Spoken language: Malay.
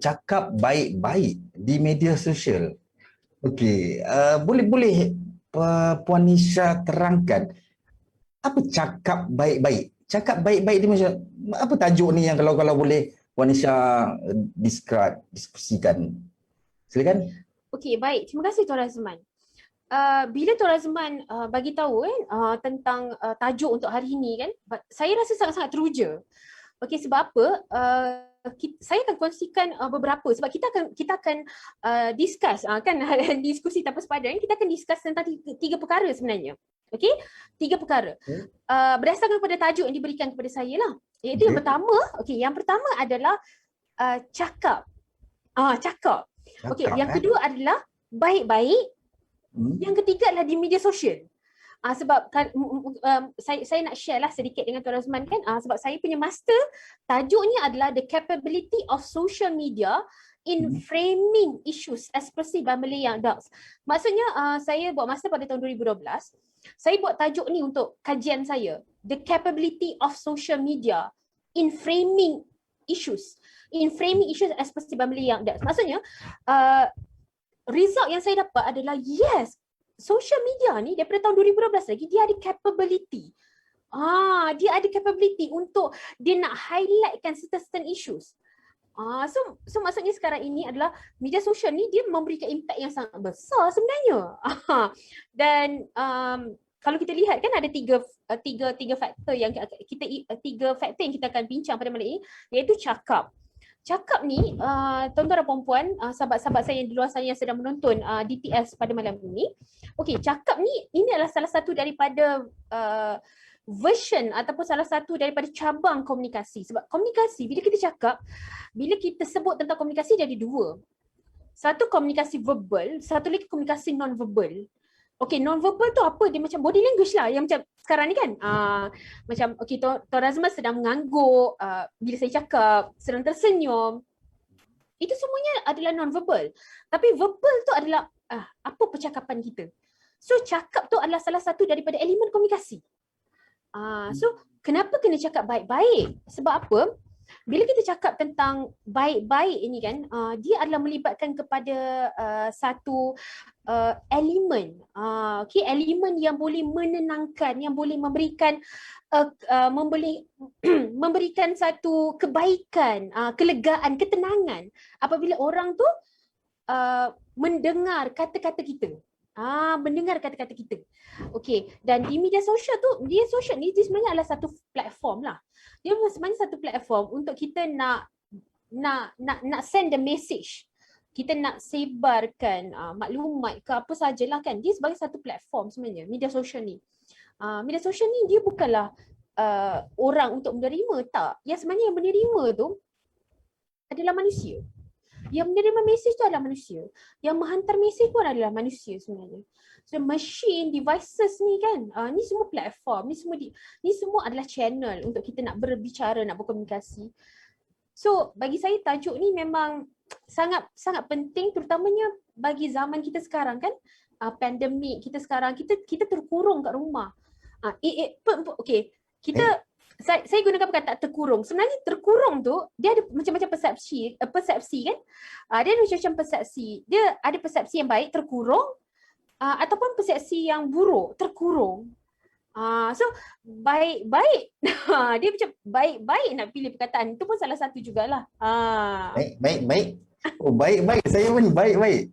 cakap baik-baik di media sosial. Okey, boleh Puan Nisha terangkan apa cakap baik-baik? Cakap baik-baik ni macam apa tajuk ni yang kalau boleh Puan Nisha diskusikan. Silakan. Okey, baik. Terima kasih Tuan Razman. Bila Tuan Razman bagi tahu tentang tajuk untuk hari ini kan, saya rasa sangat-sangat teruja. Okey, sebab apa? Saya akan kongsikan beberapa sebab kita akan discuss kan diskusi tanpa sepadan, kita akan discuss tentang tiga perkara sebenarnya. Okey, tiga perkara. Berdasarkan pada tajuk yang diberikan kepada saya lah. Iaitu yang pertama adalah cakap. Cakap. Okey, yang kedua adalah baik-baik. Yang ketiga adalah di media sosial. Sebab saya nak share lah sedikit dengan Tuan Razman kan, sebab saya punya master tajuknya adalah The Capability of Social Media in Framing Issues Expressive by Malay Young Adults. Maksudnya saya buat master pada tahun 2012. Saya buat tajuk ni untuk kajian saya, The Capability of Social Media in Framing Issues Expressive by Malay Young Adults. Maksudnya result yang saya dapat adalah yes, social media ni daripada tahun 2012 lagi dia ada capability. Dia ada capability untuk dia nak highlightkan certain issues. So maksudnya sekarang ini adalah media sosial ni dia memberikan impact yang sangat besar sebenarnya. Dan kalau kita lihat kan ada tiga faktor yang kita akan bincang pada malam ini, iaitu cakap. Cakap ni, tuan-tuan dan puan-puan, sahabat-sahabat saya yang di luar sana yang sedang menonton DTS pada malam ini. Okey, cakap ni, ini adalah salah satu daripada version ataupun salah satu daripada cabang komunikasi. Sebab komunikasi, bila kita cakap, bila kita sebut tentang komunikasi, dia ada dua. Satu komunikasi verbal, satu lagi komunikasi non-verbal. Okey, non-verbal tu apa? Dia macam body language lah, yang macam sekarang ni kan. Macam, okey, Tuan Razman sedang mengangguk, bila saya cakap, sedang tersenyum. Itu semuanya adalah non-verbal. Tapi verbal tu adalah apa percakapan kita. So, cakap tu adalah salah satu daripada elemen komunikasi. So, kenapa kena cakap baik-baik? Sebab apa? Bila kita cakap tentang baik-baik ini kan, dia adalah melibatkan kepada satu elemen, elemen yang boleh menenangkan, yang boleh memberikan memberikan satu kebaikan, kelegaan, ketenangan apabila orang tu mendengar kata-kata kita. Mendengar kata-kata kita. Okey, dan di media sosial ni dia sebenarnya adalah satu platform lah. Dia sebenarnya satu platform untuk kita nak send the message. Kita nak sebarkan maklumat ke apa sajalah kan. Dia sebagai satu platform sebenarnya, media sosial ni. Media sosial ni dia bukanlah orang untuk menerima, tak. Yang sebenarnya yang menerima tu adalah manusia. Yang menerima mesej tu adalah manusia. Yang menghantar mesej pun adalah manusia sebenarnya. So machine, devices ni kan, ni semua platform, ni semua adalah channel untuk kita nak berbicara, nak berkomunikasi. So bagi saya tajuk ni memang sangat penting, terutamanya bagi zaman kita sekarang kan, pandemik kita sekarang, kita terkurung kat rumah. Okey, saya gunakan perkataan terkurung. Sebenarnya terkurung tu dia ada macam-macam persepsi kan. Dia ada macam-macam persepsi. Dia ada persepsi yang baik, terkurung, ataupun persepsi yang buruk, terkurung. So baik-baik. Dia macam baik-baik nak pilih perkataan. Itu pun salah satu jugalah. Baik. Oh, baik-baik. Saya pun baik-baik.